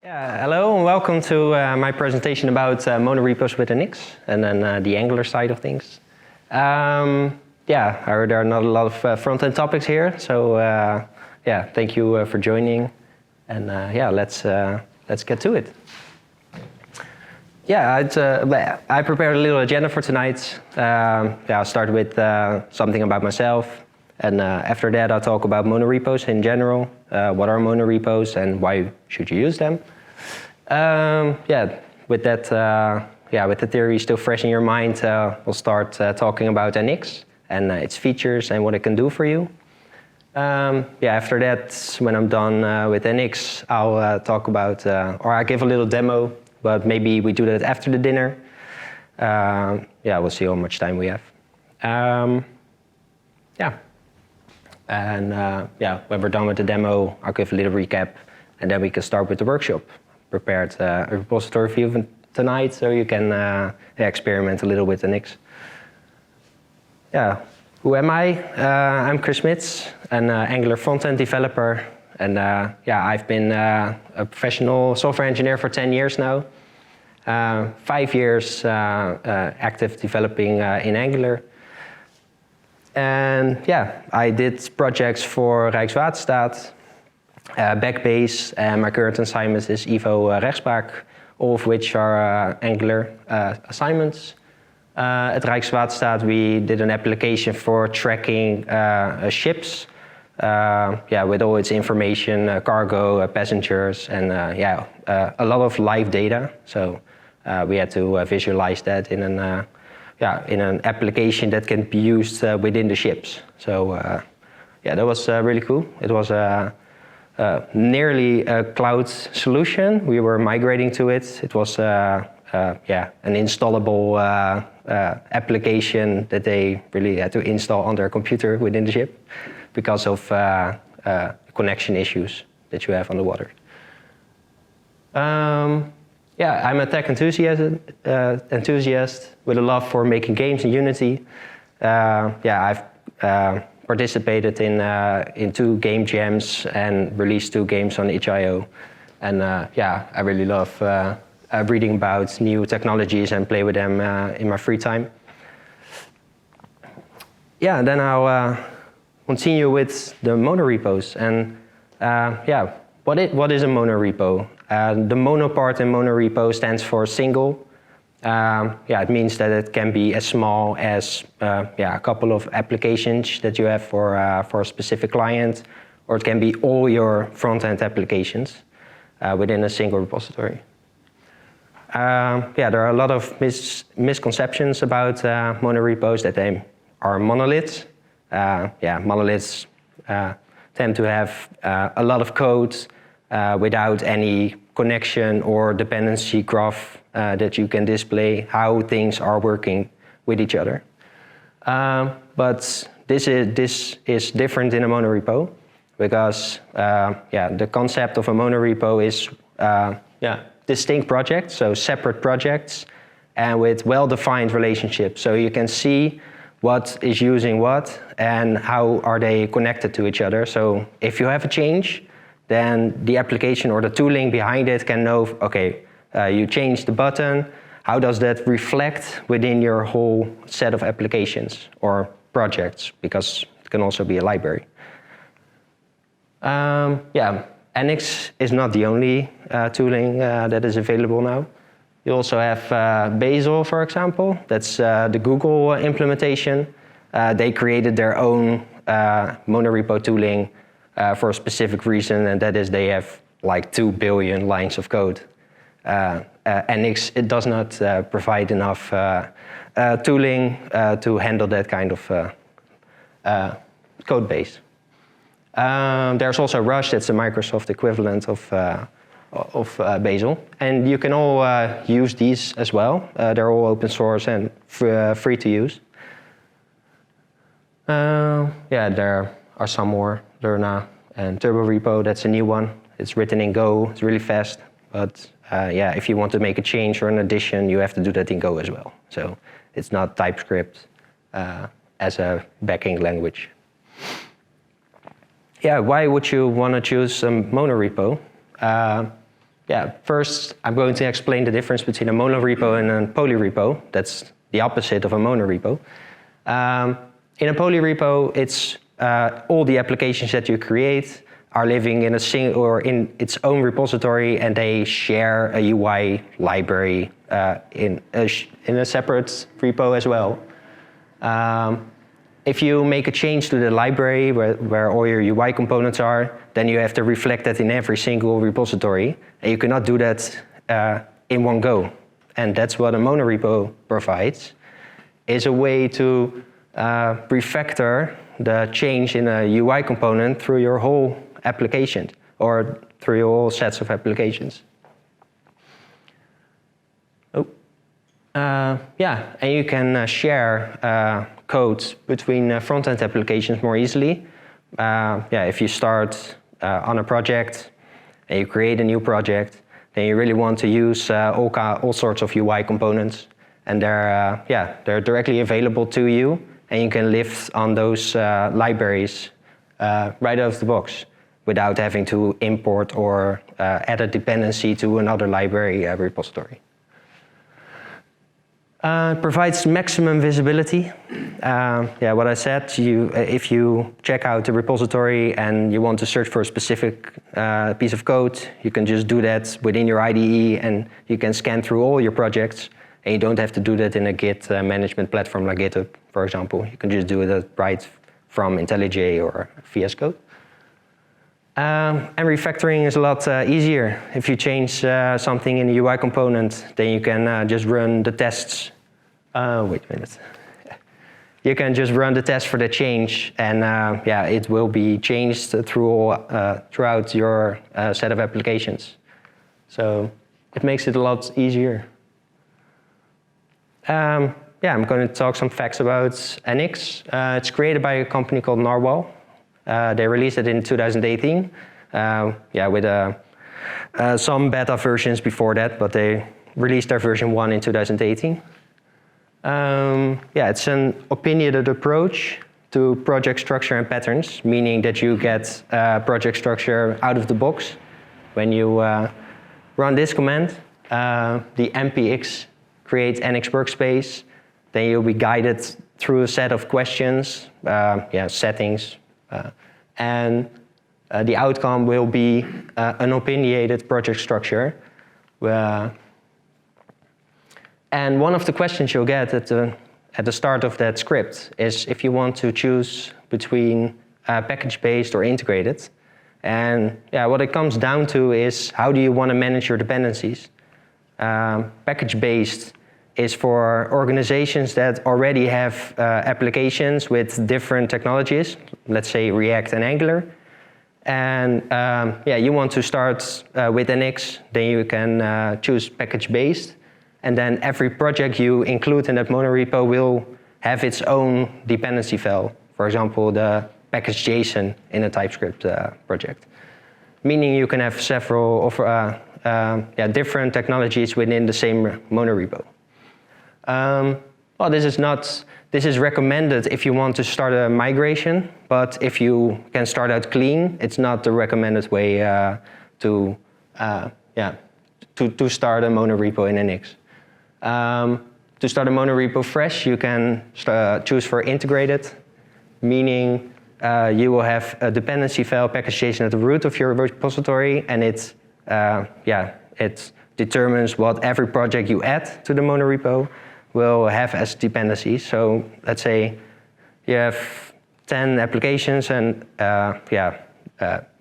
Hello and welcome to my presentation about monorepos with Eonics and then the Angular side of things. I heard there are not a lot of front-end topics here, so thank you for joining, and let's get to it. I prepared a little agenda for tonight. I'll start with something about myself, and after that I'll talk about monorepos in general. What are monorepos and why should you use them? With the theory still fresh in your mind, we'll start talking about Eonics and its features and what it can do for you. After that, when I'm done with Eonics, I'll talk about, or I'll give a little demo, but maybe we do that after the dinner. We'll see how much time we have. When we're done with the demo, I'll give a little recap, and then we can start with the workshop. Prepared a repository for you tonight, so you can experiment a little with Eonics. Who am I? I'm Chris Smits, an Angular front-end developer, and I've been a professional software engineer for 10 years now. 5 years active developing in Angular. And I did projects for Rijkswaterstaat, Backbase, and my current assignment is Evo Rechtspraak, all of which are Angular assignments. At Rijkswaterstaat, we did an application for tracking ships, with all its information, cargo, passengers, and a lot of live data. So we had to visualize that in an application that can be used within the ships. So that was really cool. It was nearly a cloud solution. We were migrating to it. It was an installable application that they really had to install on their computer within the ship because of connection issues that you have on the water. I'm a tech enthusiast with a love for making games in Unity. I've participated in 2 game jams and released 2 games on itch.io. And I really love reading about new technologies and play with them in my free time. Then I'll continue with the monorepos. And what is a monorepo? The mono part in monorepo stands for single. It means that it can be as small as a couple of applications that you have for a specific client, or it can be all your front-end applications within a single repository. There are a lot of misconceptions about monorepos, that they are monoliths. Monoliths tend to have a lot of code without any connection or dependency graph that you can display how things are working with each other. But this is different in a monorepo because the concept of a monorepo is distinct projects, so separate projects, and with well-defined relationships. So you can see what is using what and how are they connected to each other. So if you have a change, then the application or the tooling behind it can know, okay, you changed the button, how does that reflect within your whole set of applications or projects, because it can also be a library. Eonics is not the only tooling that is available now. You also have Bazel, for example. That's the Google implementation. They created their own monorepo tooling for a specific reason, and that is they have like 2 billion lines of code. Eonics, it does not provide enough tooling to handle that kind of code base. There's also Rush, that's a Microsoft equivalent of Bazel, and you can all use these as well. They're all open source and free to use. There are some more. Lerna and TurboRepo, that's a new one. It's written in Go, it's really fast, but if you want to make a change or an addition, you have to do that in Go as well. So it's not TypeScript as a backing language. Why would you want to choose a monorepo? First I'm going to explain the difference between a monorepo and a polyrepo. That's the opposite of a monorepo. In a polyrepo, it's all the applications that you create are living in a single or in its own repository, and they share a UI library in a separate repo as well. If you make a change to the library where all your UI components are, then you have to reflect that in every single repository, and you cannot do that in one go. And that's what a monorepo provides, is a way to refactor the change in a UI component through your whole application or through your whole sets of applications. And you can share code between front-end applications more easily. If you start on a project and you create a new project, then you really want to use all sorts of UI components, and they're directly available to you, and you can live on those libraries right out of the box without having to import or add a dependency to another library repository. Provides maximum visibility. What I said, if you check out the repository and you want to search for a specific piece of code, you can just do that within your IDE, and you can scan through all your projects, and you don't have to do that in a Git management platform like GitHub, for example. You can just do it right from IntelliJ or VS Code. And refactoring is a lot easier. If you change something in the UI component, then you can just run the tests. Wait a minute. You can just run the test for the change, and it will be changed throughout your set of applications. So it makes it a lot easier. I'm going to talk some facts about Eonics. It's created by a company called Narwhal. They released it in 2018, with some beta versions before that, but they released their version 1 in 2018. It's an opinionated approach to project structure and patterns, meaning that you get project structure out of the box. When you run this command, the npx create Eonics workspace, then you'll be guided through a set of questions, settings, and the outcome will be an opinionated project structure. And one of the questions you'll get at the start of that script is if you want to choose between package-based or integrated. And what it comes down to is how do you want to manage your dependencies. Package-based is for organizations that already have applications with different technologies, let's say React and Angular. And you want to start with Eonics, then you can choose package-based. And then every project you include in that monorepo will have its own dependency file. For example, the package.json in a TypeScript project. Meaning you can have several of different technologies within the same monorepo. This is recommended if you want to start a migration, but if you can start out clean, it's not the recommended way to start a monorepo in Eonics. To start a monorepo fresh, you can choose for integrated, meaning you will have a dependency file package.json at the root of your repository, and it determines what every project you add to the monorepo will have as dependencies. So let's say you have 10 applications and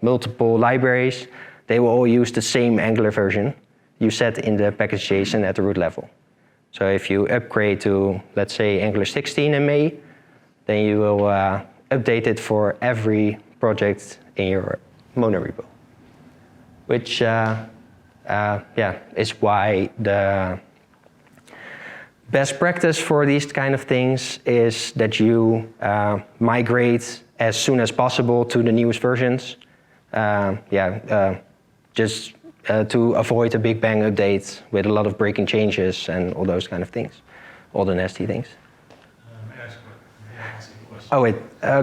multiple libraries. They will all use the same Angular version you set in the package.json at the root level. So if you upgrade to, let's say, Angular 16 in May, then you will update it for every project in your monorepo. Which is why the best practice for these kind of things is that you migrate as soon as possible to the newest versions. To avoid a big bang update with a lot of breaking changes and all those kind of things, all the nasty things. May I ask a question? Oh wait,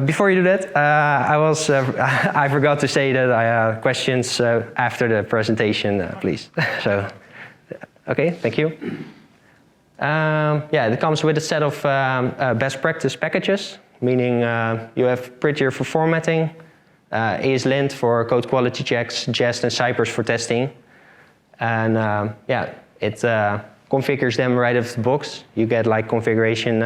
before you do that, I forgot to say that questions after the presentation, please. So, okay, thank you. Yeah, it comes with a set of best practice packages, meaning you have Prettier for formatting, ESLint for code quality checks, Jest and Cypress for testing. And yeah, it configures them right out of the box. You get like configuration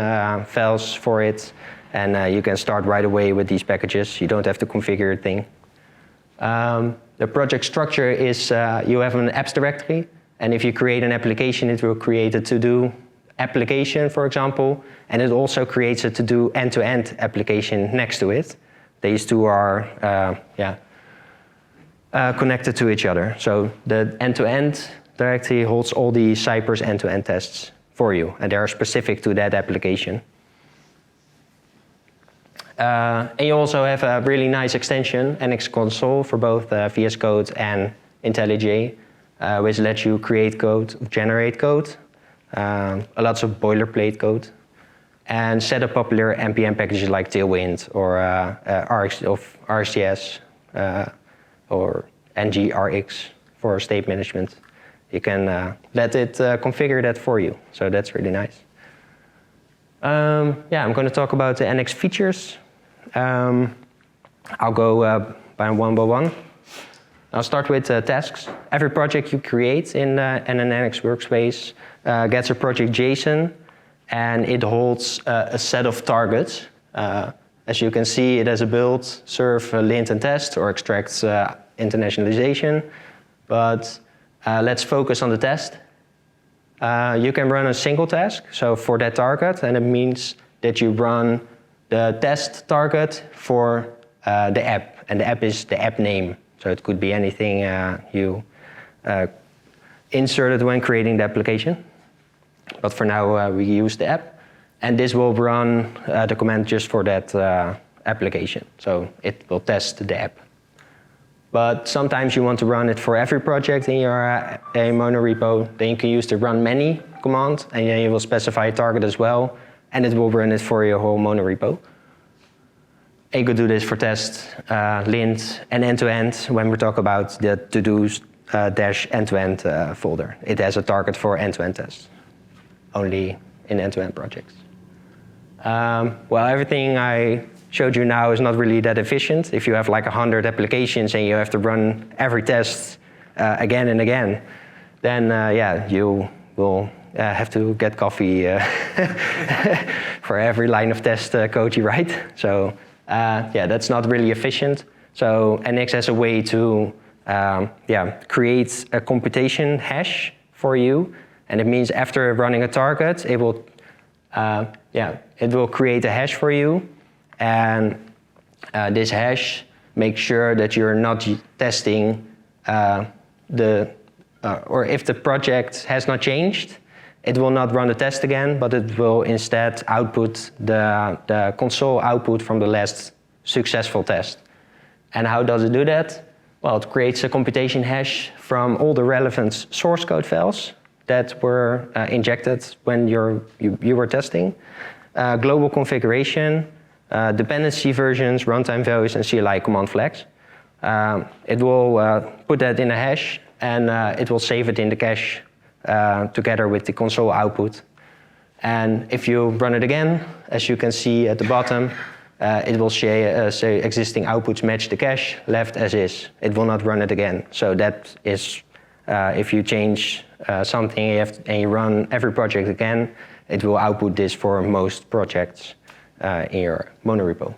files for it, and you can start right away with these packages. You don't have to configure a thing. The project structure is you have an apps directory, and if you create an application, it will create a to-do application, for example, and it also creates a to-do end-to-end application next to it. These two are connected to each other. So the end-to-end directory holds all the Cypress end-to-end tests for you, and they are specific to that application. And you also have a really nice extension, Eonics console, for both VS Code and IntelliJ, which lets you create code, generate code, lots of boilerplate code, and set up popular NPM packages like Tailwind or RxJS or NGRX for state management. You can let it configure that for you, so that's really nice. Yeah, I'm going to talk about the Eonics features. I'll go by one. I'll start with tasks. Every project you create in an Eonics workspace gets a project JSON, and it holds a set of targets. As you can see, it has a build, serve, lint, and test, or extract internationalization. But let's focus on the test. You can run a single task, so for that target, and it means that you run the test target for the app, and the app is the app name. So it could be anything you inserted when creating the application. But for now, we use the app, and this will run the command just for that application. So it will test the app. But sometimes you want to run it for every project in your monorepo. Then you can use the run many command, and then you will specify a target as well, and it will run it for your whole monorepo. And you could do this for test, lint, and end-to-end when we talk about the to-dos dash end-to-end folder. It has a target for end-to-end tests, only in end-to-end projects. Well, everything I showed you now is not really that efficient. If you have like 100 applications and you have to run every test again and again, then yeah, you will have to get coffee for every line of test code you write. So yeah, that's not really efficient. So Eonics has a way to create a computation hash for you, and it means after running a target, it will create a hash for you. And this hash makes sure that you're not testing or if the project has not changed, it will not run the test again, but it will instead output the console output from the last successful test. And how does it do that? Well, it creates a computation hash from all the relevant source code files that were injected when you were testing, global configuration, dependency versions, runtime values, and CLI command flags. It will put that in a hash, and it will save it in the cache together with the console output. And if you run it again, as you can see at the bottom, it will say existing outputs match the cache, left as is. It will not run it again. So that is, if you change something and you run every project again, it will output this for most projects in your monorepo.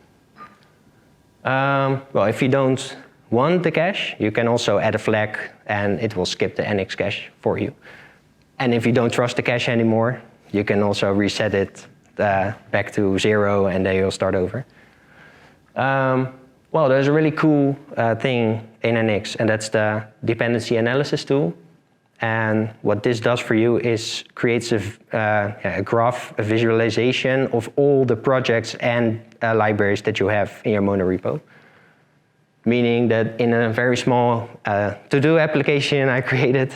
Well, if you don't want the cache, you can also add a flag and it will skip the Eonics cache for you. And if you don't trust the cache anymore, you can also reset it back to 0 and then you'll start over. Well, there's a really cool thing in Eonics, and that's the dependency analysis tool. And what this does for you is creates a graph, a visualization of all the projects and libraries that you have in your monorepo. Meaning that in a very small to-do application I created,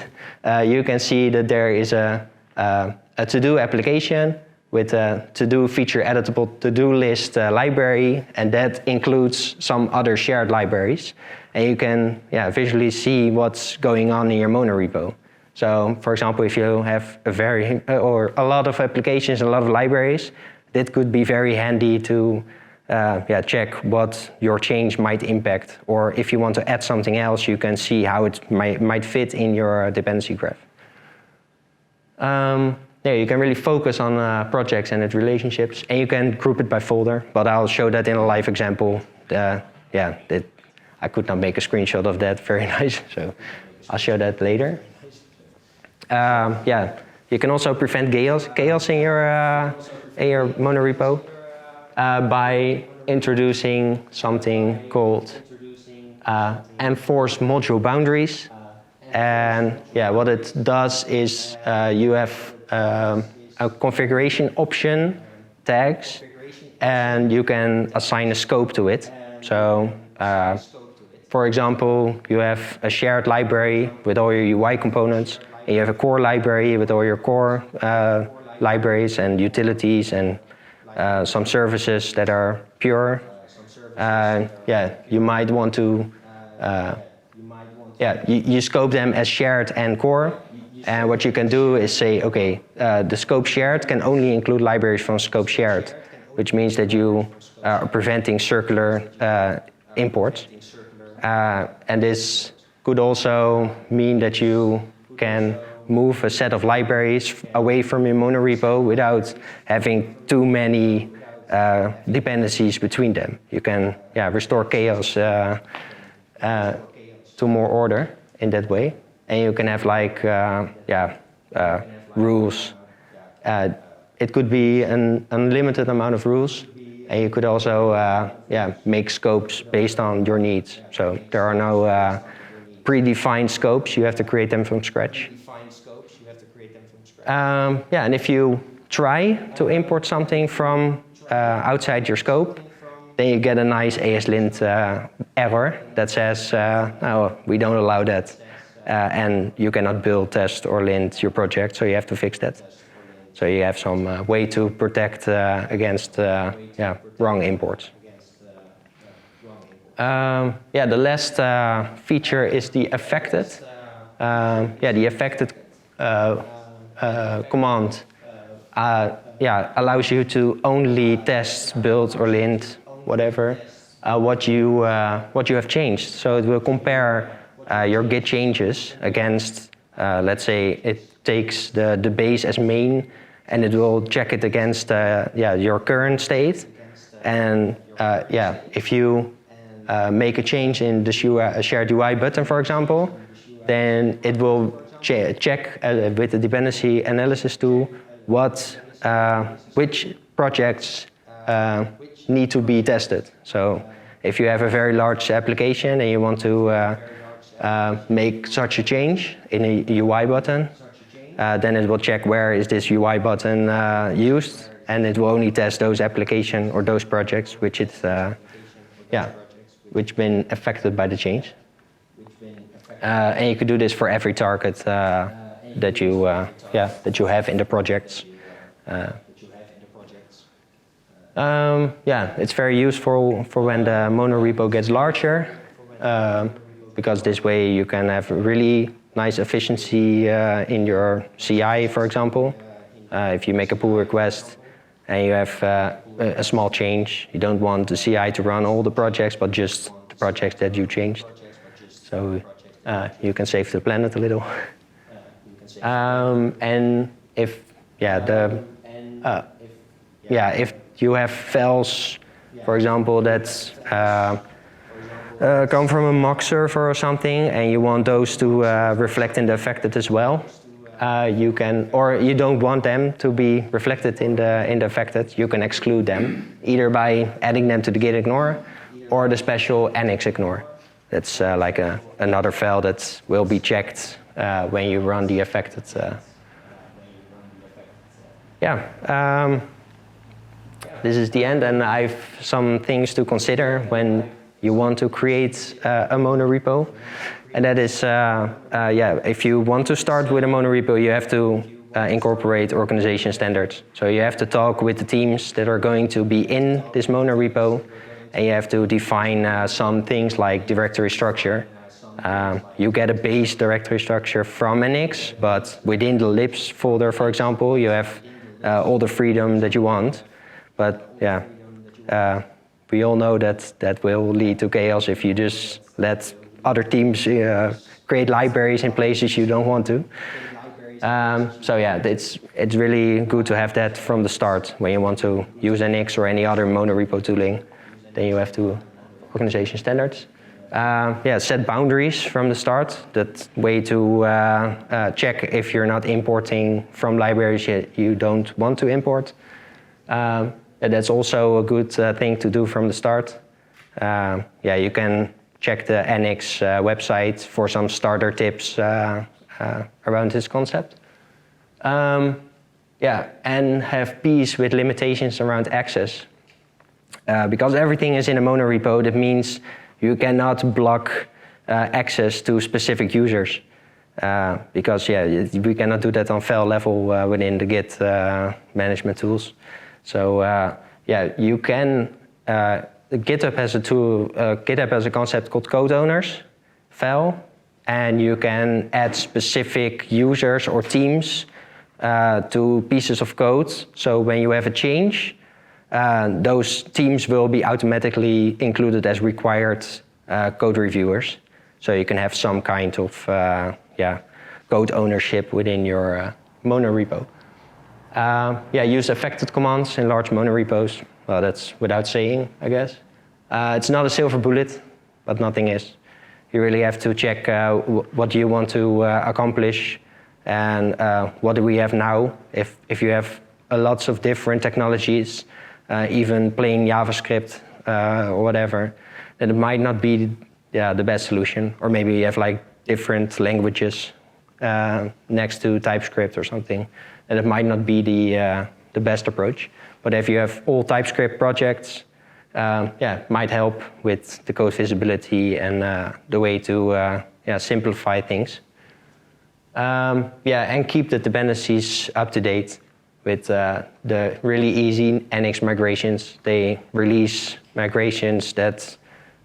you can see that there is a to-do application with a to-do feature editable to-do list library, and that includes some other shared libraries. And you can visually see what's going on in your monorepo. So, for example, if you have a lot of applications, a lot of libraries, that could be very handy to check what your change might impact. Or if you want to add something else, you can see how it might fit in your dependency graph. You can really focus on projects and its relationships, and you can group it by folder. But I'll show that in a live example. I could not make a screenshot of that very nice, so I'll show that later. You can also prevent chaos in your monorepo by introducing something called enforce module boundaries. And what it does is you have a configuration option tags, and you can assign a scope to it. So, for example, you have a shared library with all your UI components, and you have a core library with all your core libraries and utilities and some services that are pure. You might want to you scope them as shared and core. And what you can do is say, okay, the scope shared can only include libraries from scope shared, which means that you are preventing circular imports. And this could also mean that you can move a set of libraries away from your monorepo without having too many dependencies between them. You can restore chaos to more order in that way. And you can have rules. It could be an unlimited amount of rules. And you could also make scopes based on your needs. So there are no predefined scopes. You have to create them from scratch. And if you try to import something from outside your scope, then you get a nice ASLint error that says, no, we don't allow that. And you cannot build, test, or lint your project, so you have to fix that. So you have some way to protect against wrong imports. The last feature is the affected. The affected command allows you to only test, build, or lint, whatever, what you have changed. So it will compare your Git changes against, let's say, it takes the base as main, and it will check it against your current state. And if you make a change in the shared UI button, for example, then it will check with the dependency analysis tool which projects need to be tested. So if you have a very large application and you want to make such a change in a UI button, then it will check where is this UI button used, and it will only test those applications or those projects which been affected by the change. And you could do this for every target that you have in the projects. It's very useful for when the monorepo gets larger, because this way you can have really nice efficiency in your CI, for example. If you make a pull request and you have a small change, you don't want the CI to run all the projects, but just the projects that you changed. So you can save the planet a little. And if if you have files, for example, that come from a mock server or something, and you want those to reflect in the affected as well, you can, or you don't want them to be reflected in the affected, you can exclude them, either by adding them to the git ignore or the special Eonics ignore. That's like another file that will be checked when you run the affected. This is the end, and I have some things to consider when you want to create a monorepo. And that is, if you want to start with a monorepo, you have to incorporate organization standards. So you have to talk with the teams that are going to be in this monorepo, and you have to define some things like directory structure. You get a base directory structure from Eonics, but within the libs folder, for example, you have all the freedom that you want. But yeah, we all know that that will lead to chaos if you just let other teams create libraries in places you don't want to. So yeah, it's really good to have that from the start. When you want to use Eonics or any other monorepo tooling, then you have to organization standards. Yeah, set boundaries from the start. That way to check if you're not importing from libraries you don't want to import. And that's also a good thing to do from the start. Yeah, you can check the Eonics website for some starter tips around this concept. Yeah, and have peace with limitations around access. Because everything is in a monorepo, that means you cannot block access to specific users. Because yeah, we cannot do that on file level within the Git management tools. So yeah, you can, GitHub has a tool, GitHub has a concept called code owners file, and you can add specific users or teams to pieces of code. So when you have a change, those teams will be automatically included as required code reviewers. So you can have some kind of yeah, code ownership within your monorepo. Yeah, use affected commands in large monorepos. Well, that's without saying, I guess. It's not a silver bullet, but nothing is. You really have to check what you want to accomplish and what do we have now. If you have lots of different technologies, even plain JavaScript or whatever, then it might not be the best solution. Or maybe you have like different languages next to TypeScript or something, and it might not be the best approach. But if you have all TypeScript projects, yeah, it might help with the code visibility and the way to yeah, simplify things. Yeah, and keep the dependencies up to date with the really easy Eonics migrations. They release migrations that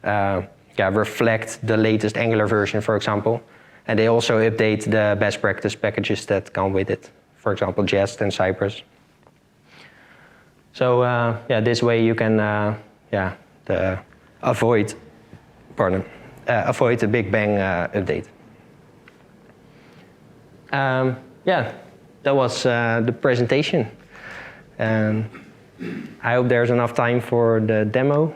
yeah, reflect the latest Angular version, for example. And they also update the best practice packages that come with it. For example, Jest and Cypress. So yeah, this way you can yeah, avoid the Big Bang update. Yeah, that was the presentation. I hope there's enough time for the demo.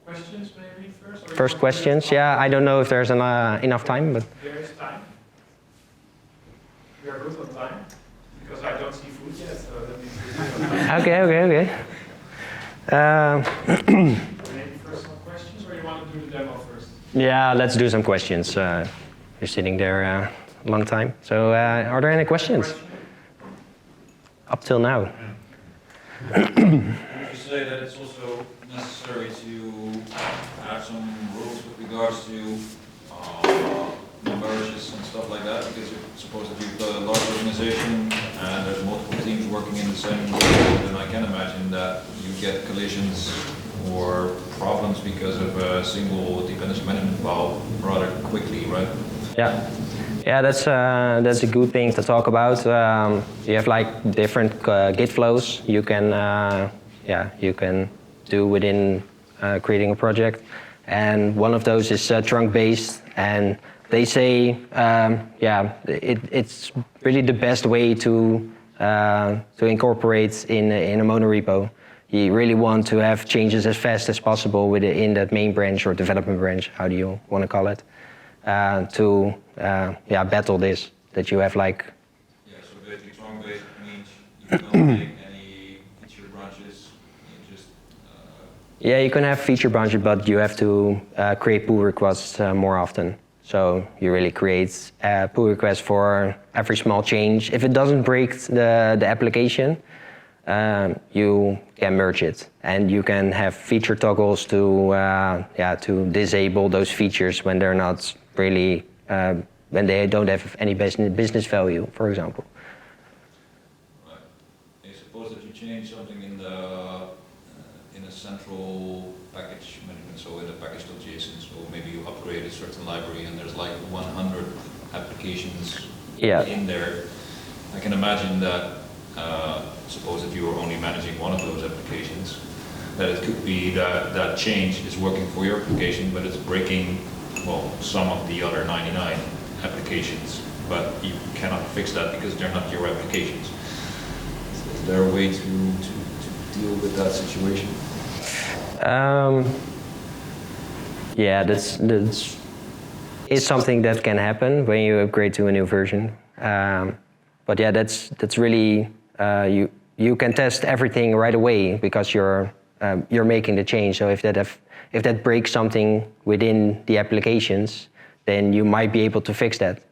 Questions maybe first? First questions, yeah. I don't know if there's enough time, but... There is time. We are good on time, because I don't see food yet, so that means we're good on time. Okay. Maybe first some questions, or you want to do the demo first? Yeah, let's do some questions. You're sitting there a long time. So are there any questions? Up till now. Would you say that it's also necessary to have some rules with regards to merges and stuff like that? Because suppose that you've got a large organization and there's multiple teams working in the same group, then I can imagine that you get collisions or problems because of a single dependency management file rather quickly, right? Yeah. Yeah, that's a good thing to talk about. You have like different Git flows you can yeah, you can do within creating a project, and one of those is trunk based, and they say yeah, it's really the best way to incorporate in a monorepo. You really want to have changes as fast as possible within that main branch or development branch, how do you want to call it? To yeah, battle this, that you have like... Yeah, so basically trunk-based means you don't make any feature branches, you just... Yeah, you can have feature branches, but you have to create pull requests more often. So you really create a pull request for every small change. If it doesn't break the application, you can merge it, and you can have feature toggles to yeah, to disable those features when they're not really when they don't have any business value, for example. Right. I suppose that you change something in a central package management, so in the package.json, so maybe you upgrade a certain library and there's like 100 applications in there. I can imagine that, suppose if you were only managing one of those applications, that it could be that that change is working for your application, but it's breaking, well, some of the other 99 applications, but you cannot fix that because they're not your applications. Is there a way to deal with that situation? Yeah, that's is something that can happen when you upgrade to a new version. But yeah, that's really you can test everything right away because you're making the change. So if that breaks something within the applications, then you might be able to fix that.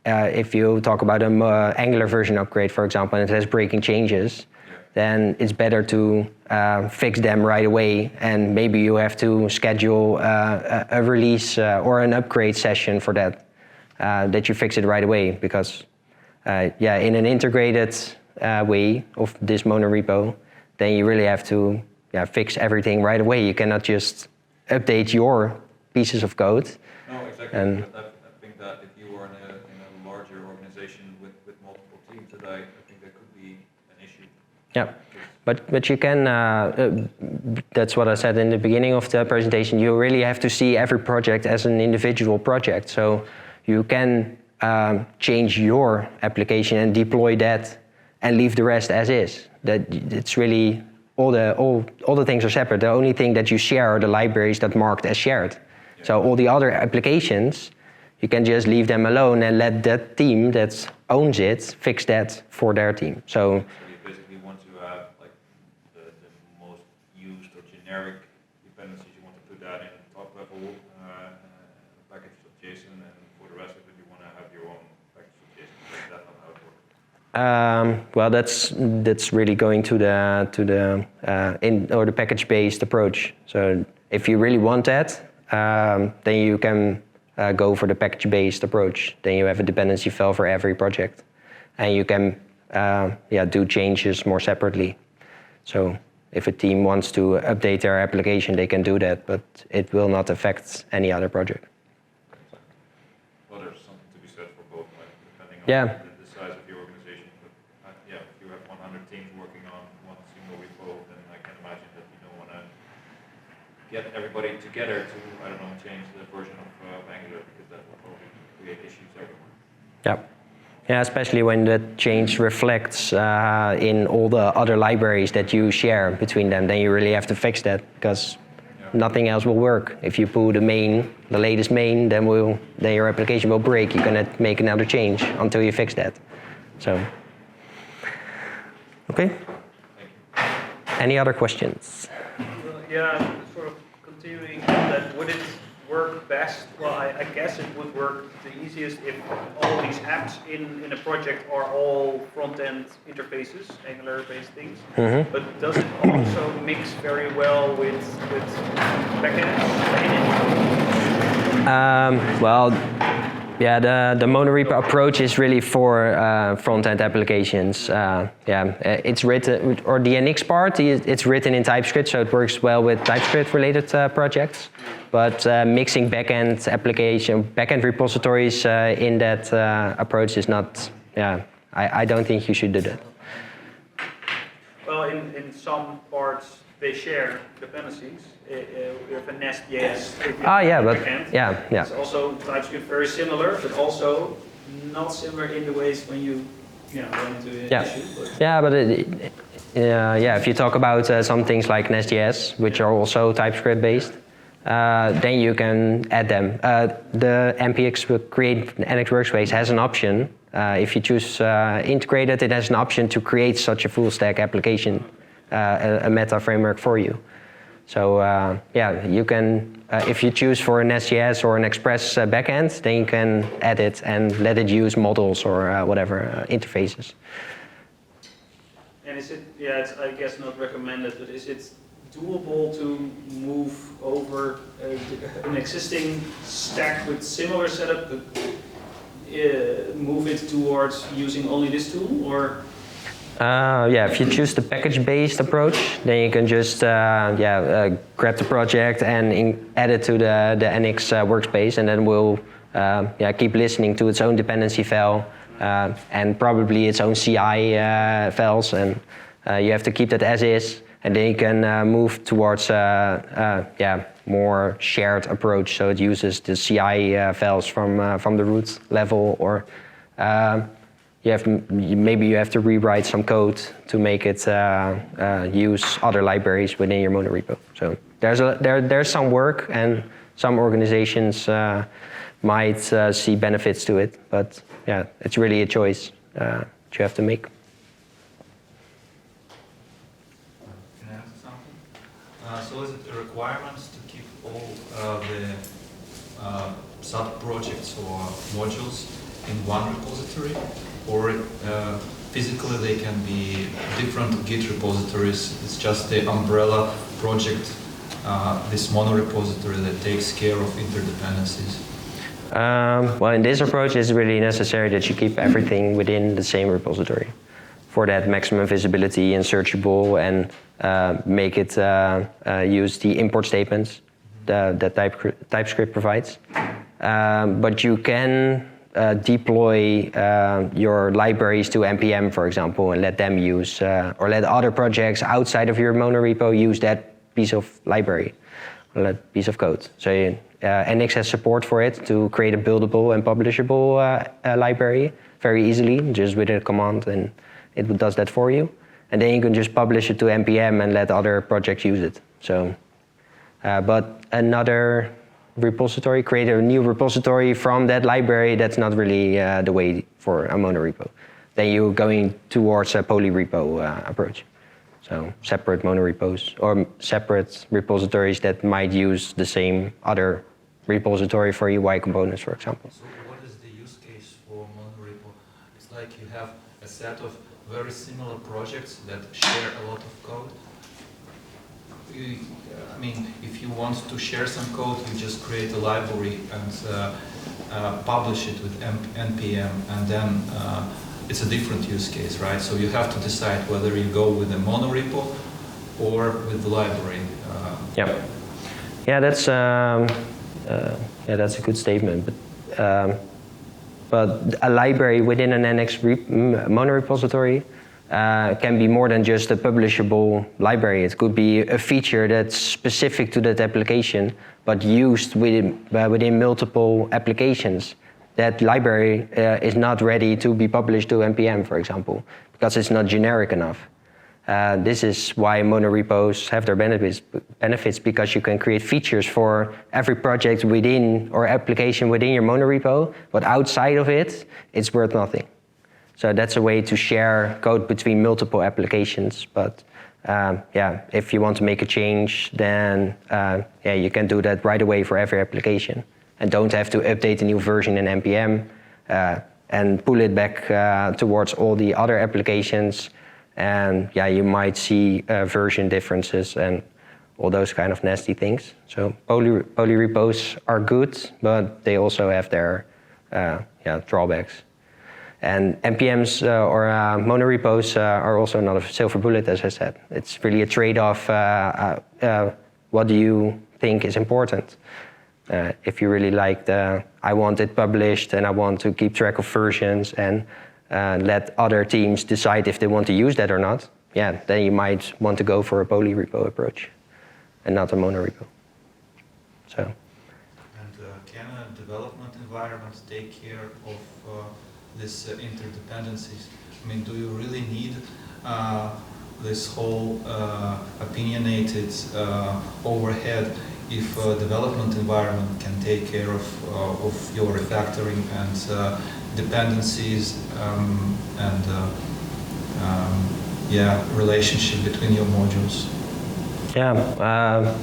If you talk about an Angular version upgrade, for example, and it has breaking changes, then it's better to fix them right away, and maybe you have to schedule a release or an upgrade session for that, that you fix it right away, because in an integrated way of this monorepo, then you really have to fix everything right away. You cannot just update your pieces of code. No, exactly. But I think that if you are in a larger organization with multiple teams, that I think that could be an issue. Yeah, but you can, that's what I said in the beginning of the presentation, you really have to see every project as an individual project. So you can change your application and deploy that and leave the rest as is. That it's really, all the things are separate. The only thing that you share are the libraries that marked as shared. Yeah. So all the other applications, you can just leave them alone and let that team that owns it fix that for their team. So you basically want to have like the most used or generic dependencies. You want to put that in top level package.json, and for the rest of it, you want to have your own package.json. Is that not how it works? Well, that's really going to the package-based approach. So if you really want that, then you can go for the package-based approach. Then you have a dependency file for every project, and you can do changes more separately. So if a team wants to update their application, they can do that, but it will not affect any other project. Well, there's something to be said for both, like, depending on the size of your organization. But if you have 100 teams working on one single repo, then I can imagine that you don't want to get everybody together to, I don't know, change the version of Angular, because that will probably create issues everywhere. Yeah, especially when the change reflects in all the other libraries that you share between them, then you really have to fix that, because nothing else will work. If you pull the latest main, then your application will break. You're gonna make another change until you fix that. So, okay. Any other questions? Well, sort of continuing that, would it work best? Well, I guess it would work the easiest if all these apps in a project are all front-end interfaces, Angular-based things. Mm-hmm. But does it also mix very well with backend? The monorepo approach is really for front-end applications. It's written, or the Eonics part, it's written in TypeScript, so it works well with TypeScript-related projects. But mixing backend repositories in that approach is not. I don't think you should do that. Well, in some parts they share dependencies. We have a Nest.js. It's also TypeScript very similar, but also not similar in the ways when you run into an issue. If you talk about some things like Nest.js, which are also TypeScript based, then you can add them. The npx create Eonics workspace has an option. If you choose integrated, it has an option to create such a full stack application, a meta framework for you. So you can, if you choose for an Nest.js or an Express backend, then you can add it and let it use models or whatever interfaces. And is it? It's I guess not recommended, but is it doable to move over an existing stack with similar setup, but move it towards using only this tool, or? Yeah, if you choose the package-based approach, then you can just grab the project and add it to the Eonics workspace, and then we'll keep listening to its own dependency file and probably its own CI files, and you have to keep that as is, and then you can move towards more shared approach, so it uses the CI files from the root level, or maybe you have to rewrite some code to make it use other libraries within your monorepo. So there's some work, and some organizations might see benefits to it, but yeah, it's really a choice that you have to make. Can I ask something? So is it a requirement to keep all the sub-projects or modules in one repository, or physically they can be different Git repositories? It's just the umbrella project, this monorepository that takes care of interdependencies. Well, in this approach, it's really necessary that you keep everything within the same repository for that maximum visibility and searchable, and make it use the import statements that TypeScript provides. But you can deploy your libraries to NPM, for example, and let them use, or let other projects outside of your monorepo use that piece of library, or that piece of code. So Eonics has support for it to create a buildable and publishable library very easily, just with a command, and it does that for you. And then you can just publish it to NPM and let other projects use it. So, but another repository, create a new repository from that library, that's not really the way for a monorepo. Then you're going towards a polyrepo approach. So separate monorepos or separate repositories that might use the same other repository for UI components, for example. So what is the use case for monorepo? It's like you have a set of very similar projects that share a lot of code. I mean, if you want to share some code, you just create a library and publish it with NPM, and then it's a different use case, right? So you have to decide whether you go with a monorepo or with the library. Yeah, that's a good statement. But a library within an Eonics monorepository can be more than just a publishable library. It could be a feature that's specific to that application, but used within multiple applications. That library is not ready to be published to NPM, for example, because it's not generic enough. This is why monorepos have their benefits, because you can create features for every project within or application within your monorepo, but outside of it, it's worth nothing. So that's a way to share code between multiple applications. But if you want to make a change, then you can do that right away for every application, and don't have to update a new version in NPM and pull it back towards all the other applications. And you might see version differences and all those kind of nasty things. So polyrepos are good, but they also have their drawbacks. And NPMs or monorepos are also not a silver bullet, as I said. It's really a trade-off. What do you think is important? If you really like I want it published and I want to keep track of versions and let other teams decide if they want to use that or not, then you might want to go for a polyrepo approach and not a monorepo. So. And can a development environment take care of these interdependencies? I mean, do you really need this whole opinionated overhead if a development environment can take care of your refactoring and dependencies and relationship between your modules? Yeah,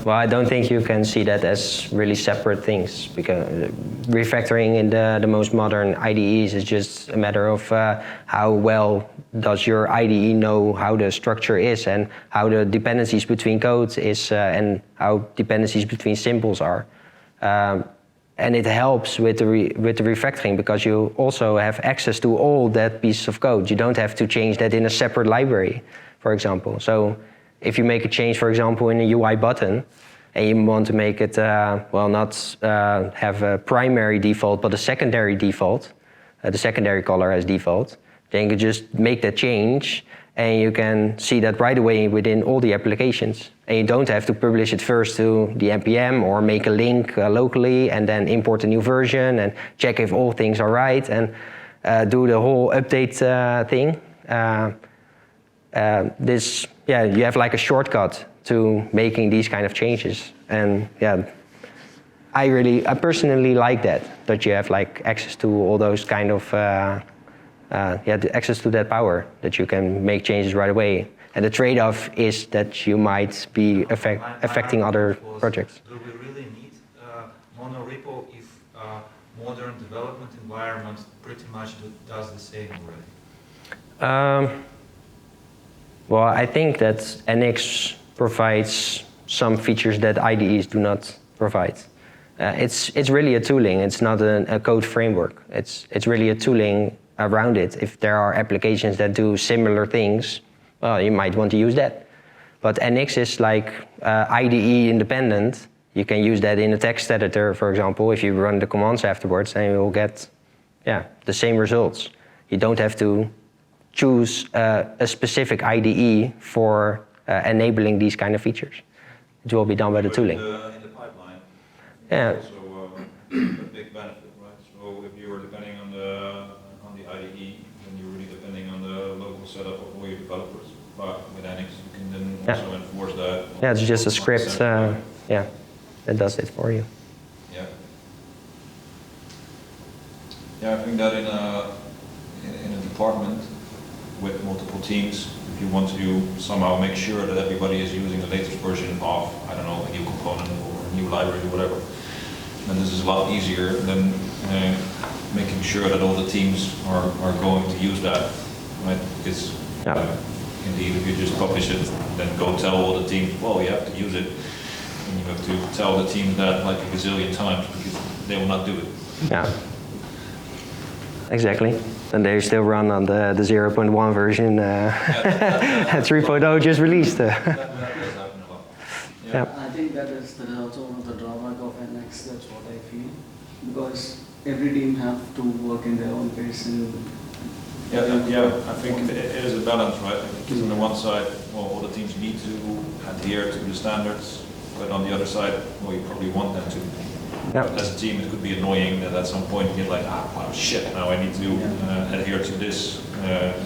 well, I don't think you can see that as really separate things, because refactoring in the most modern IDEs is just a matter of how well does your IDE know how the structure is and how the dependencies between codes is and how dependencies between symbols are. And it helps with the refactoring because you also have access to all that pieces of code. You don't have to change that in a separate library, for example. So if you make a change, for example, in a UI button, and you want to make it, well, not have a primary default, but a secondary default, the secondary color as default, then you can just make that change, and you can see that right away within all the applications. And you don't have to publish it first to the NPM or make a link locally and then import a new version and check if all things are right and do the whole update thing. You have like a shortcut to making these kind of changes. And yeah, I personally like that you have like access to all those kind of, the access to that power, that you can make changes right away. And the trade-off is that you might be affecting other projects. Do we really need Monorepo if modern development environment pretty much does the same already? Well, I think that Eonics provides some features that IDEs do not provide. It's really a tooling. It's not a code framework. It's really a tooling around it. If there are applications that do similar things, well, you might want to use that. But Eonics is like IDE independent. You can use that in a text editor, for example. If you run the commands afterwards, then you will get the same results. You don't have to choose a specific IDE for enabling these kind of features. It will be done by the tooling. In the pipeline, yeah. also a big benefit, right? So if you are depending on the IDE, then you're really depending on the local setup of all your developers. But with Eonics, you can then also enforce that. Yeah, it's just a script. That does it for you. Yeah. Yeah, I think that in a department with multiple teams, if you want to somehow make sure that everybody is using the latest version of, I don't know, a new component or a new library or whatever, then this is a lot easier than making sure that all the teams are going to use that, right? Because indeed, if you just publish it, then go tell all the teams, well, you have to use it, and you have to tell the team that like a gazillion times because they will not do it. Yeah. Exactly. And they still run on the 0.1 version. 3.0 just released. That does happen a lot. Yeah. I think that is also one of the drawback of Eonics, that's what I feel. Because every team have to work in their own pace. And I think it is a balance, right? Because on the one side, well, all the teams need to adhere to the standards, but on the other side, well, you probably want them to. Yeah. As a team, it could be annoying that at some point you get like, wow, shit, now I need to adhere to this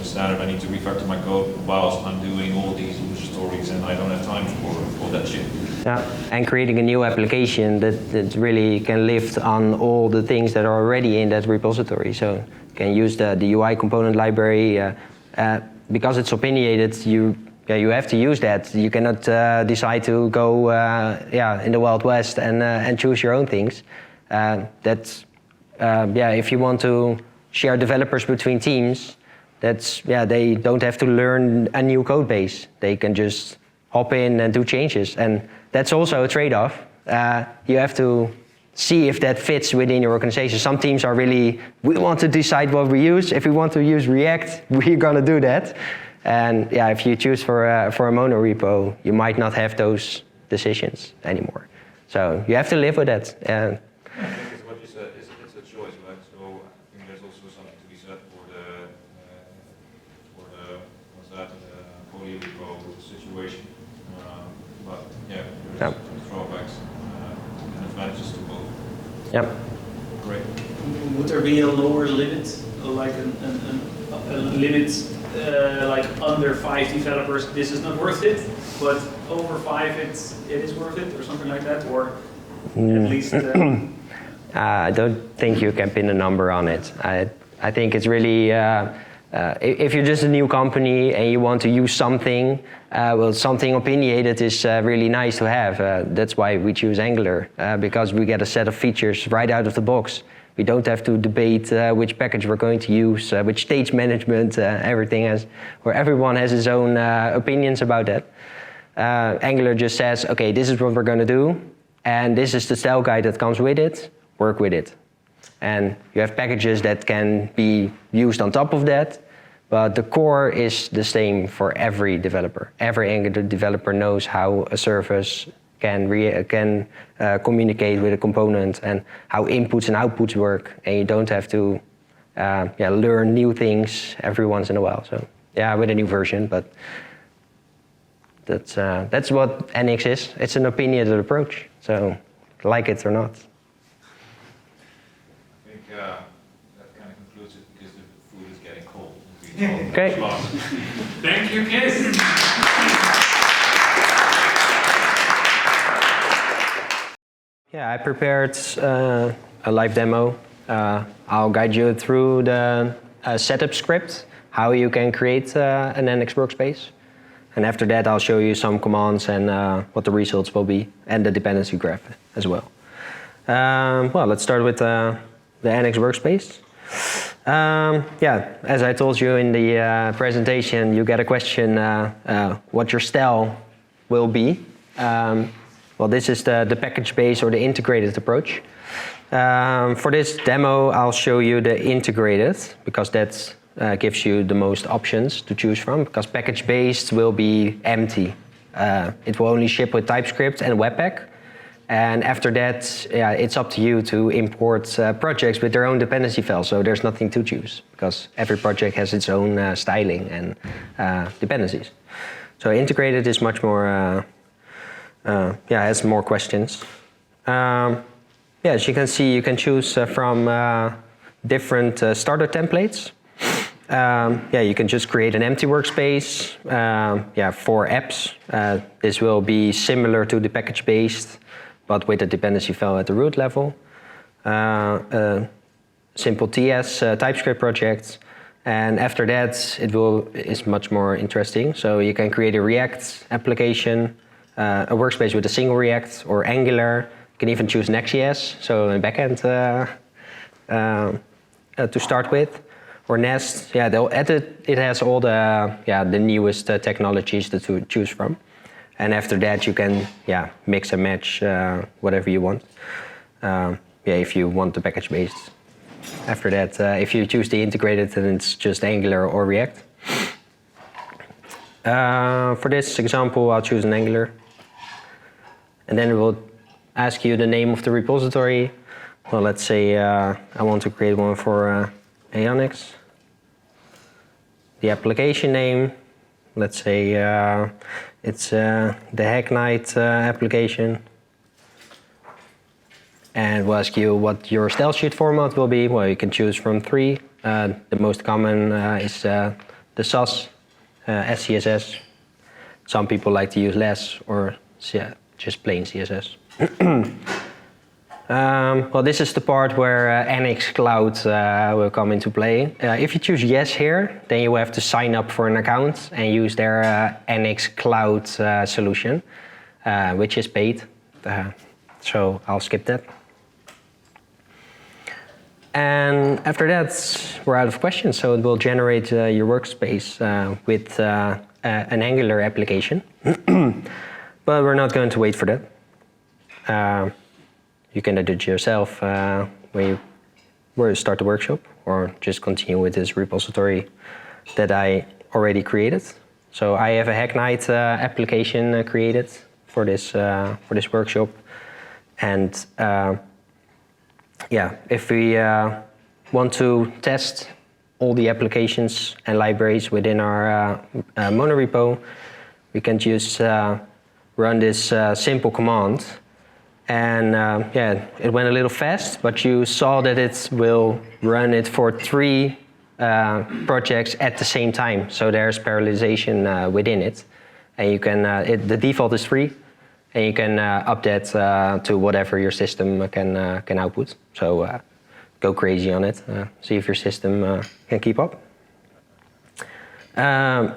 standard, I need to refactor my code whilst I'm doing all these user stories and I don't have time for all that shit. Yeah, and creating a new application that really can lift on all the things that are already in that repository. So you can use the UI component library, because it's opinionated, you have to use that. You cannot decide to go in the Wild West and choose your own things. If you want to share developers between teams, they don't have to learn a new code base. They can just hop in and do changes. And that's also a trade-off. You have to see if that fits within your organization. Some teams are really, we want to decide what we use. If we want to use React, we're gonna do that. And if you choose for a monorepo, you might not have those decisions anymore. So you have to live with that. I think it's what you said, it's a choice, right? So I think there's also something to be said for the polyrepo situation. But there's drawbacks and advantages to both. Yep. Great. Would there be a lower limit, like a limit like under 5 developers, this is not worth it, but over 5 it is worth it, or something like that, or at least? I don't think you can pin a number on it. I think it's really if you're just a new company and you want to use something, well, something opinionated is really nice to have. That's why we choose Angular, because we get a set of features right out of the box. We don't have to debate which package we're going to use, which stage management, where everyone has his own opinions about that. Angular just says, okay, this is what we're going to do, and this is the style guide that comes with it, work with it. And you have packages that can be used on top of that, but the core is the same for every developer. Every Angular developer knows how a service can communicate with a component and how inputs and outputs work, and you don't have to learn new things every once in a while. So yeah, with a new version, but that's what Eonics is. It's an opinionated approach, so like it or not. That kind of concludes it because the food is getting cold. Okay. Thank you, Chris. Yeah, I prepared a live demo. I'll guide you through the setup script, how you can create an Eonics workspace. And after that, I'll show you some commands and what the results will be, and the dependency graph as well. Well, let's start with the Eonics workspace. As I told you in the presentation, you get a question what your style will be. Well, this is the package-based or the integrated approach. For this demo, I'll show you the integrated, because that gives you the most options to choose from, because package-based will be empty. It will only ship with TypeScript and Webpack. And after that, it's up to you to import projects with their own dependency files. So there's nothing to choose, because every project has its own styling and dependencies. So integrated is much more, has more questions. As you can see, you can choose from different starter templates. You can just create an empty workspace for apps. This will be similar to the package-based, but with a dependency file at the root level. Simple TS TypeScript project. And after that, is much more interesting. So you can create a React application, a workspace with a single React or Angular. You can even choose Next.js, so a backend to start with. Or Nest, it has all the newest technologies to choose from. And after that, you can mix and match whatever you want. If you want the package-based. After that, if you choose the integrated, then it's just Angular or React. For this example, I'll choose an Angular. And then it will ask you the name of the repository. Well, let's say I want to create one for Eonics. The application name, let's say it's the Hacknight application. And we'll ask you what your style sheet format will be. Well, you can choose from 3. The most common is the SAS, SCSS. Some people like to use less or just plain CSS. Well, this is the part where Eonics Cloud will come into play. If you choose yes here, then you will have to sign up for an account and use their Eonics Cloud solution, which is paid. So I'll skip that. And after that, we're out of questions. So it will generate your workspace with an Angular application. But we're not going to wait for that. You can edit it yourself when you start the workshop, or just continue with this repository that I already created. So I have a Hacknight application created for this workshop, and if we want to test all the applications and libraries within our monorepo, we can just run this simple command. And it went a little fast, but you saw that it will run it for 3 projects at the same time. So there's parallelization within it. And you can, the default is 3, and you can up that to whatever your system can output. So go crazy on it, see if your system can keep up. And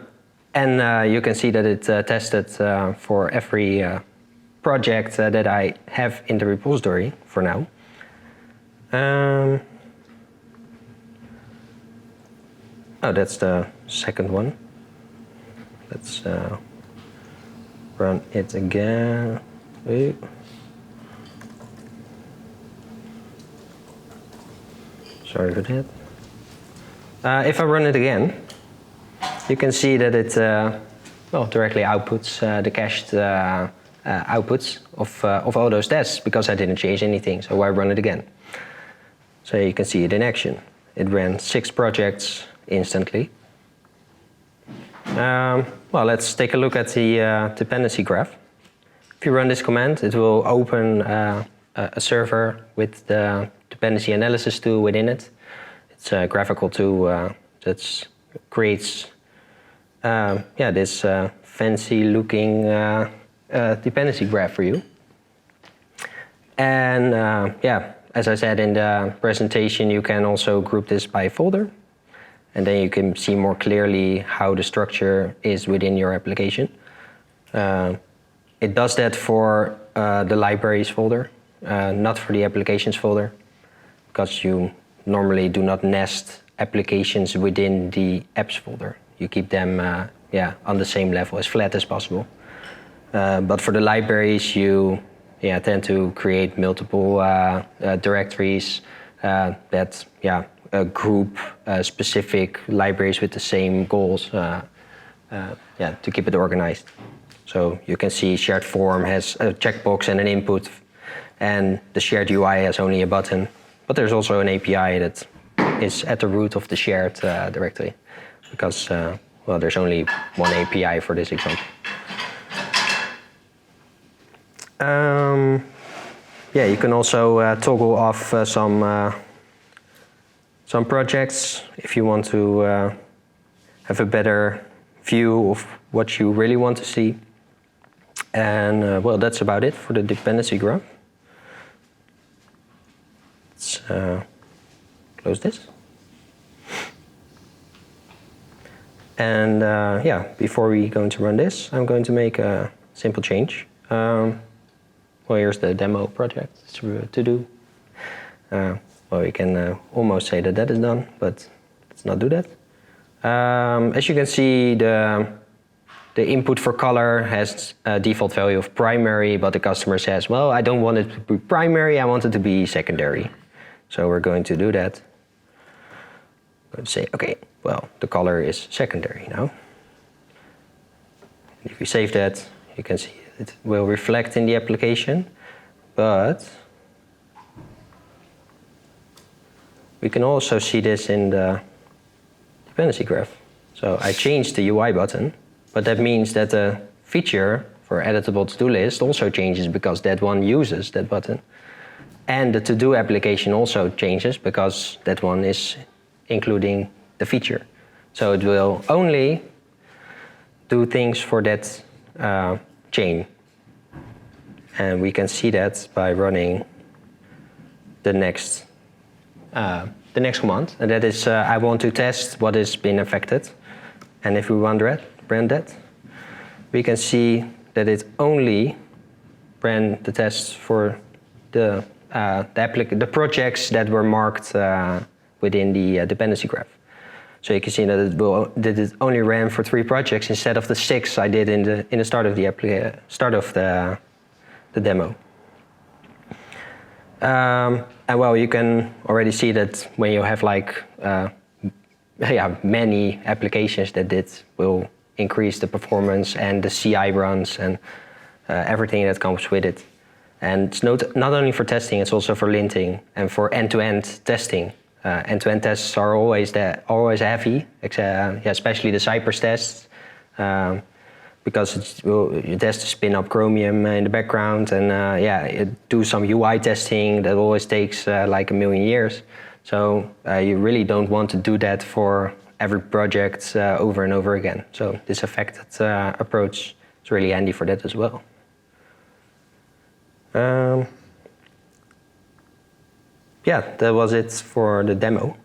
you can see that it tested for every project that I have in the repository for now. Oh, that's the second one. Let's run it again. Wait. Sorry for that. If I run it again, you can see that it directly outputs the cached outputs of all those tests because I didn't change anything. So I run it again. So you can see it in action. It ran 6 projects instantly. Well, let's take a look at the dependency graph. If you run this command, it will open a server with the dependency analysis tool within it. It's a graphical tool that creates this fancy-looking dependency graph for you. And as I said in the presentation, you can also group this by folder. And then you can see more clearly how the structure is within your application. It does that for the libraries folder, not for the applications folder, because you normally do not nest applications within the apps folder. You keep them on the same level, as flat as possible. But for the libraries, you tend to create multiple directories that group specific libraries with the same goals to keep it organized. So you can see shared form has a checkbox and an input, and the shared UI has only a button. But there's also an API that is at the root of the shared directory, because there's only one API for this example. You can also toggle off some projects if you want to have a better view of what you really want to see. And that's about it for the dependency graph. Let's close this. And before we go to run this, I'm going to make a simple change. Here's the demo project to do. We can almost say that is done, but let's not do that. As you can see, the input for color has a default value of primary, but the customer says, well, I don't want it to be primary, I want it to be secondary. So we're going to do that. I'm going to say, okay, well, the color is secondary now. If you save that, you can see it will reflect in the application, but we can also see this in the dependency graph. So I changed the UI button, but that means that the feature for editable to-do list also changes because that one uses that button. And the to-do application also changes because that one is including the feature. So it will only do things for that chain. And we can see that by running the next command, and that is I want to test what has been affected. And if we run that, we can see that it only ran the tests for the projects that were marked within the dependency graph. So you can see that it only ran for 3 projects instead of the 6 I did in the start of the demo. And you can already see that when you have many applications that will increase the performance and the CI runs and everything that comes with it. And it's not only for testing, it's also for linting and for end-to-end testing. End-to-end tests are always heavy, especially the Cypress tests, because you test to spin up Chromium in the background, and do some UI testing that always takes like a million years. So you really don't want to do that for every project over and over again. So this affected approach is really handy for that as well. That was it for the demo.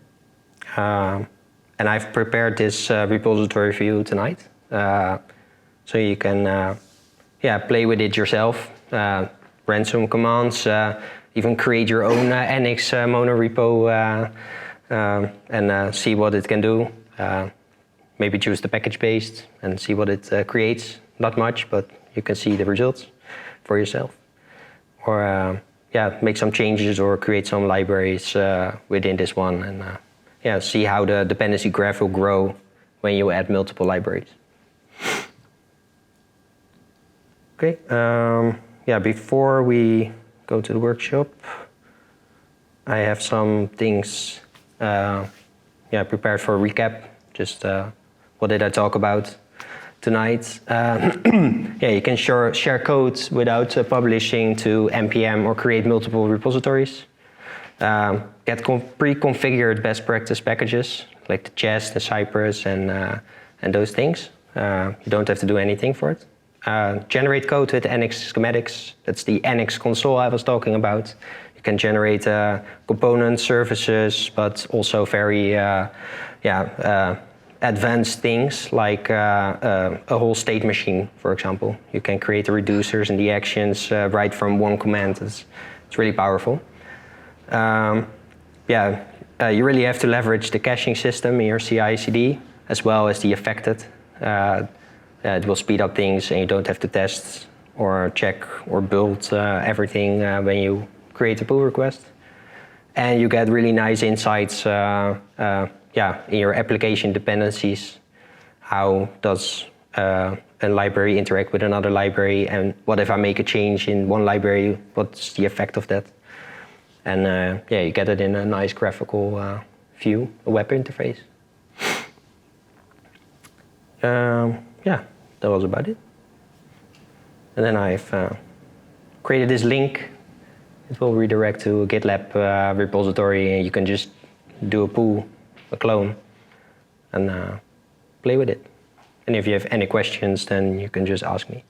And I've prepared this repository for you tonight, so you can play with it yourself, run some commands, even create your own Eonics monorepo and see what it can do. Maybe choose the package based and see what it creates. Not much, but you can see the results for yourself. Or make some changes or create some libraries within this one, and see how the dependency graph will grow when you add multiple libraries. Okay. Before we go to the workshop, I have some things prepared for a recap. Just what did I talk about tonight? You can share code without publishing to npm or create multiple repositories. Get pre-configured best practice packages like the Chest, the Cypress, and those things. You don't have to do anything for it. Generate code with Eonics schematics. That's the Eonics console I was talking about. You can generate components, services, but also very advanced things like a whole state machine, for example. You can create the reducers and the actions right from one command. It's really powerful. You really have to leverage the caching system in your CI/CD as well as the affected. It will speed up things, and you don't have to test or check or build everything when you create a pull request. And you get really nice insights in your application dependencies. How does a library interact with another library, and what if I make a change in one library, what's the effect of that? And you get it in a nice graphical view, a web interface. That was about it. And then I've created this link. It will redirect to a GitLab repository, and you can just do a pull, a clone, and play with it. And if you have any questions, then you can just ask me.